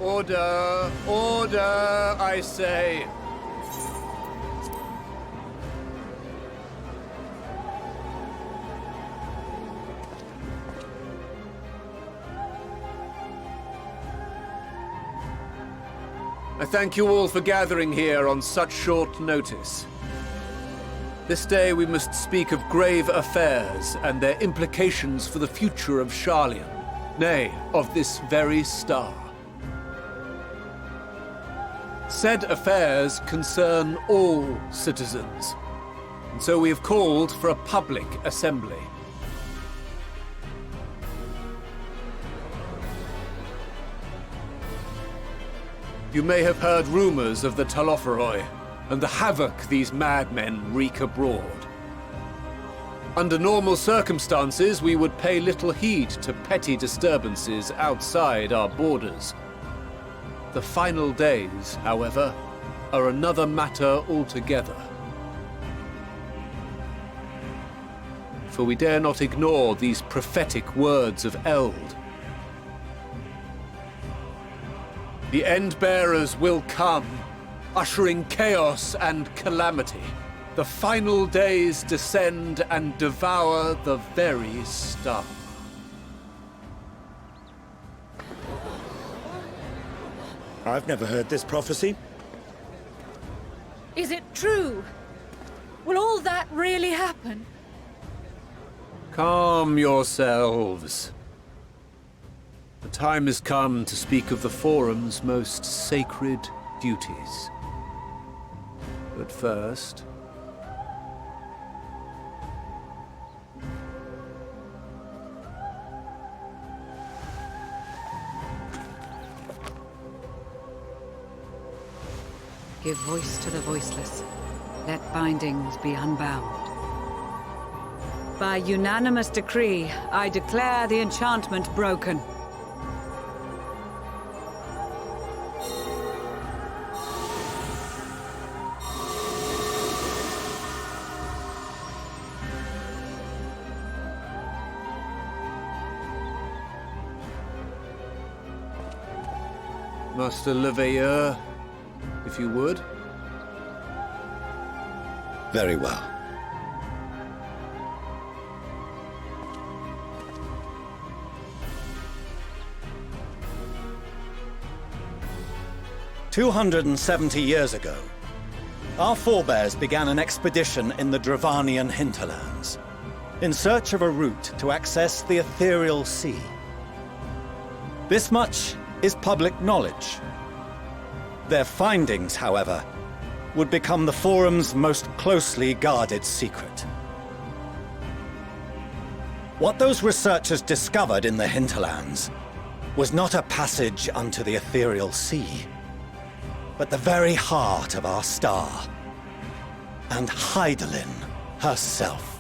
Order! Order, I say! I thank you all for gathering here on such short notice. This day we must speak of grave affairs and their implications for the future of Sharlayan, nay, of this very star. Said affairs concern all citizens, and so we have called for a public assembly. You may have heard rumors of the Talopheroi and the havoc these madmen wreak abroad. Under normal circumstances, we would pay little heed to petty disturbances outside our borders. The final days, however, are another matter altogether. For we dare not ignore these prophetic words of Eld. The Endbearers will come, ushering chaos and calamity. The final days descend and devour the very star. I've never heard this prophecy. Is it true? Will all that really happen? Calm yourselves. The time has come to speak of the Forum's most sacred duties. But first... Give voice to the voiceless. Let bindings be unbound. By unanimous decree, I declare the enchantment broken. Master Leveilleur, if you would. Very well. "270 years ago, our forebears began an expedition in the Dravanian hinterlands, in search of a route to access the ethereal sea. This much is public knowledge. Their findings, however, would become the Forum's most closely guarded secret. What those researchers discovered in the hinterlands was not a passage unto the ethereal sea, but the very heart of our star, and Hydaelyn herself.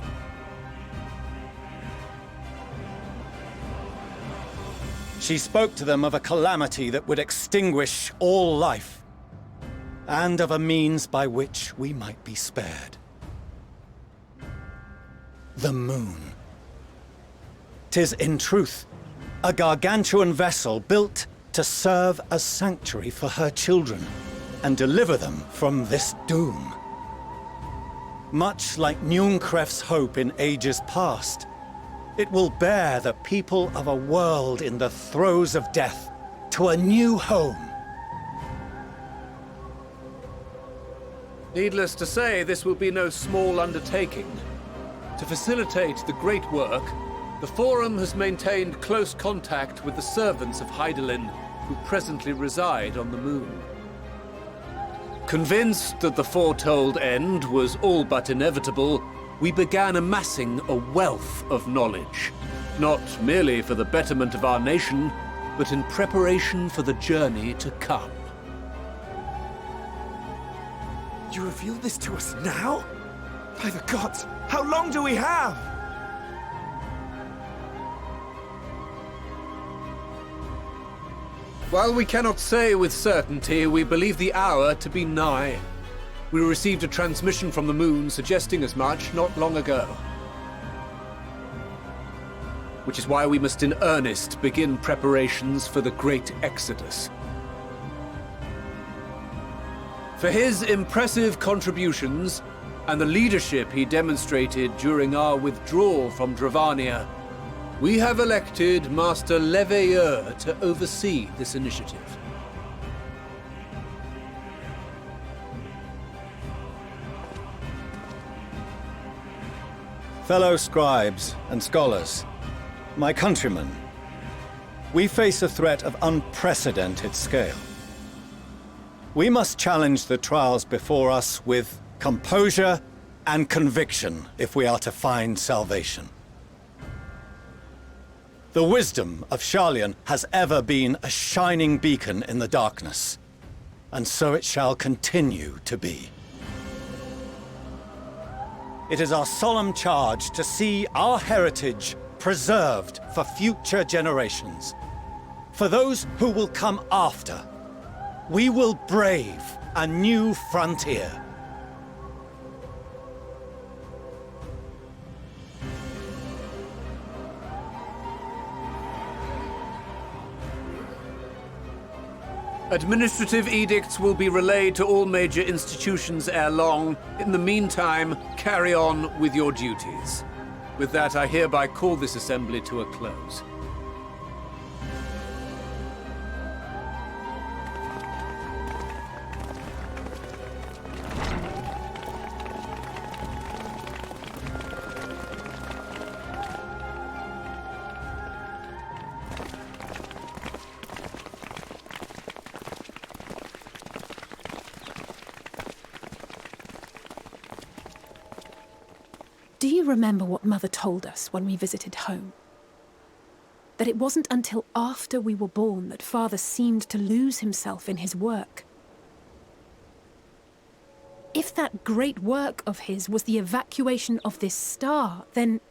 She spoke to them of a calamity that would extinguish all life, and of a means by which we might be spared. The moon. 'Tis in truth a gargantuan vessel built to serve as sanctuary for her children and deliver them from this doom. Much like Njunkref's hope in ages past, it will bear the people of a world in the throes of death to a new home. Needless to say, this will be no small undertaking. To facilitate the great work, the Forum has maintained close contact with the servants of Hydaelyn, who presently reside on the moon. Convinced that the foretold end was all but inevitable, we began amassing a wealth of knowledge, not merely for the betterment of our nation, but in preparation for the journey to come. You reveal this to us now? By the gods, how long do we have? While we cannot say with certainty, we believe the hour to be nigh. We received a transmission from the moon suggesting as much not long ago. Which is why we must in earnest begin preparations for the great exodus. For his impressive contributions and the leadership he demonstrated during our withdrawal from Dravania, we have elected Master Leveilleur to oversee this initiative. Fellow scribes and scholars, my countrymen, we face a threat of unprecedented scale. We must challenge the trials before us with composure and conviction if we are to find salvation. The wisdom of Sharlayan has ever been a shining beacon in the darkness, and so it shall continue to be. It is our solemn charge to see our heritage preserved for future generations. For those who will come after, we will brave a new frontier. Administrative edicts will be relayed to all major institutions ere long. In the meantime, carry on with your duties. With that, I hereby call this assembly to a close. Do you remember what Mother told us when we visited home? That it wasn't until after we were born that Father seemed to lose himself in his work. If that great work of his was the evacuation of this star, then...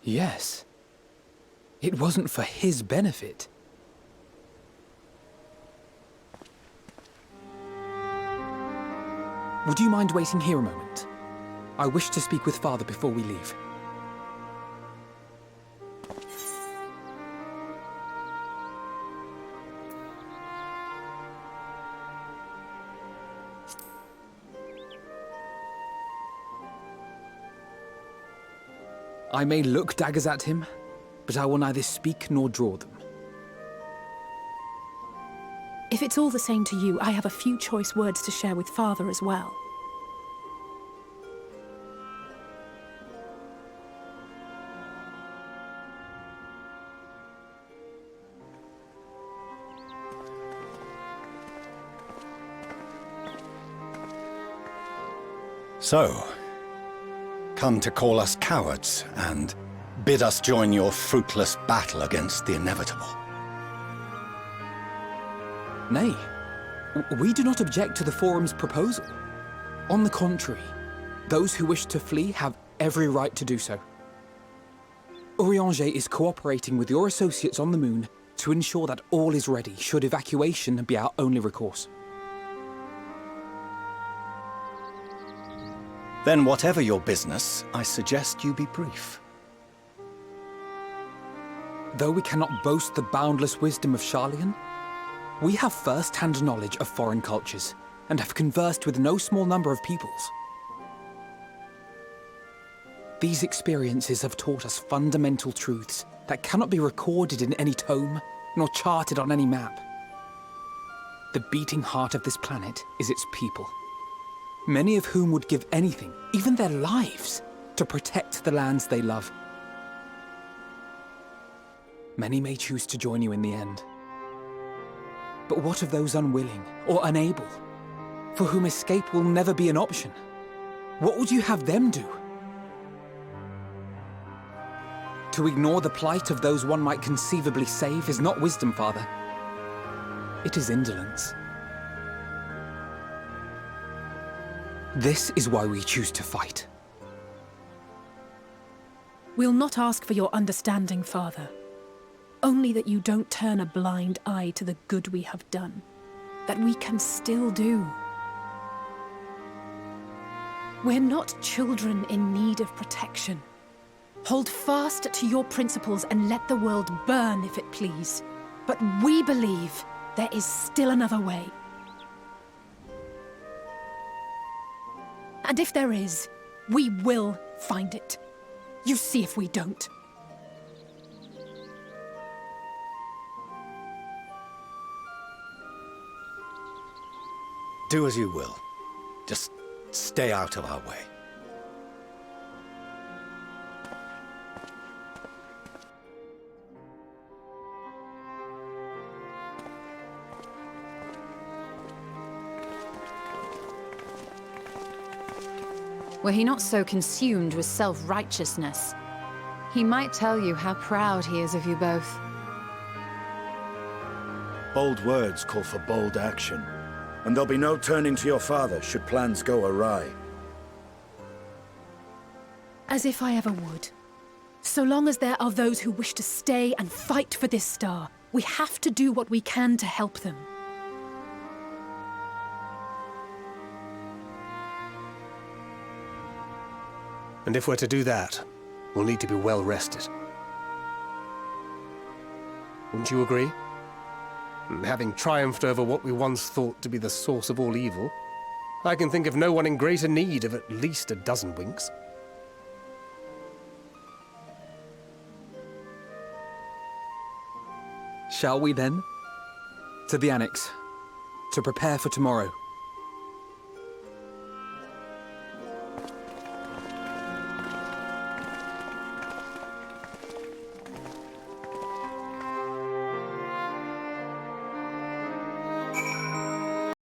Yes. It wasn't for his benefit. Would you mind waiting here a moment? I wish to speak with Father before we leave. I may look daggers at him, but I will neither speak nor draw them. If it's all the same to you, I have a few choice words to share with Father as well. So, come to call us cowards and bid us join your fruitless battle against the inevitable. Nay, we do not object to the Forum's proposal. On the contrary, those who wish to flee have every right to do so. Urianger is cooperating with your associates on the Moon to ensure that all is ready should evacuation be our only recourse. Then whatever your business, I suggest you be brief. Though we cannot boast the boundless wisdom of Sharlayan, we have first-hand knowledge of foreign cultures, and have conversed with no small number of peoples. These experiences have taught us fundamental truths that cannot be recorded in any tome, nor charted on any map. The beating heart of this planet is its people, many of whom would give anything, even their lives, to protect the lands they love. Many may choose to join you in the end. But what of those unwilling or unable, for whom escape will never be an option? What would you have them do? To ignore the plight of those one might conceivably save is not wisdom, Father. It is indolence. This is why we choose to fight. We'll not ask for your understanding, Father. Only that you don't turn a blind eye to the good we have done, that we can still do. We're not children in need of protection. Hold fast to your principles and let the world burn if it please. But we believe there is still another way. And if there is, we will find it. You see if we don't. Do as you will. Just stay out of our way. Were he not so consumed with self-righteousness, he might tell you how proud he is of you both. Bold words call for bold action. And there'll be no turning to your father should plans go awry. As if I ever would. So long as there are those who wish to stay and fight for this star, we have to do what we can to help them. And if we're to do that, we'll need to be well rested. Wouldn't you agree? And having triumphed over what we once thought to be the source of all evil, I can think of no one in greater need of at least a dozen winks. Shall we then? To the Annex, to prepare for tomorrow.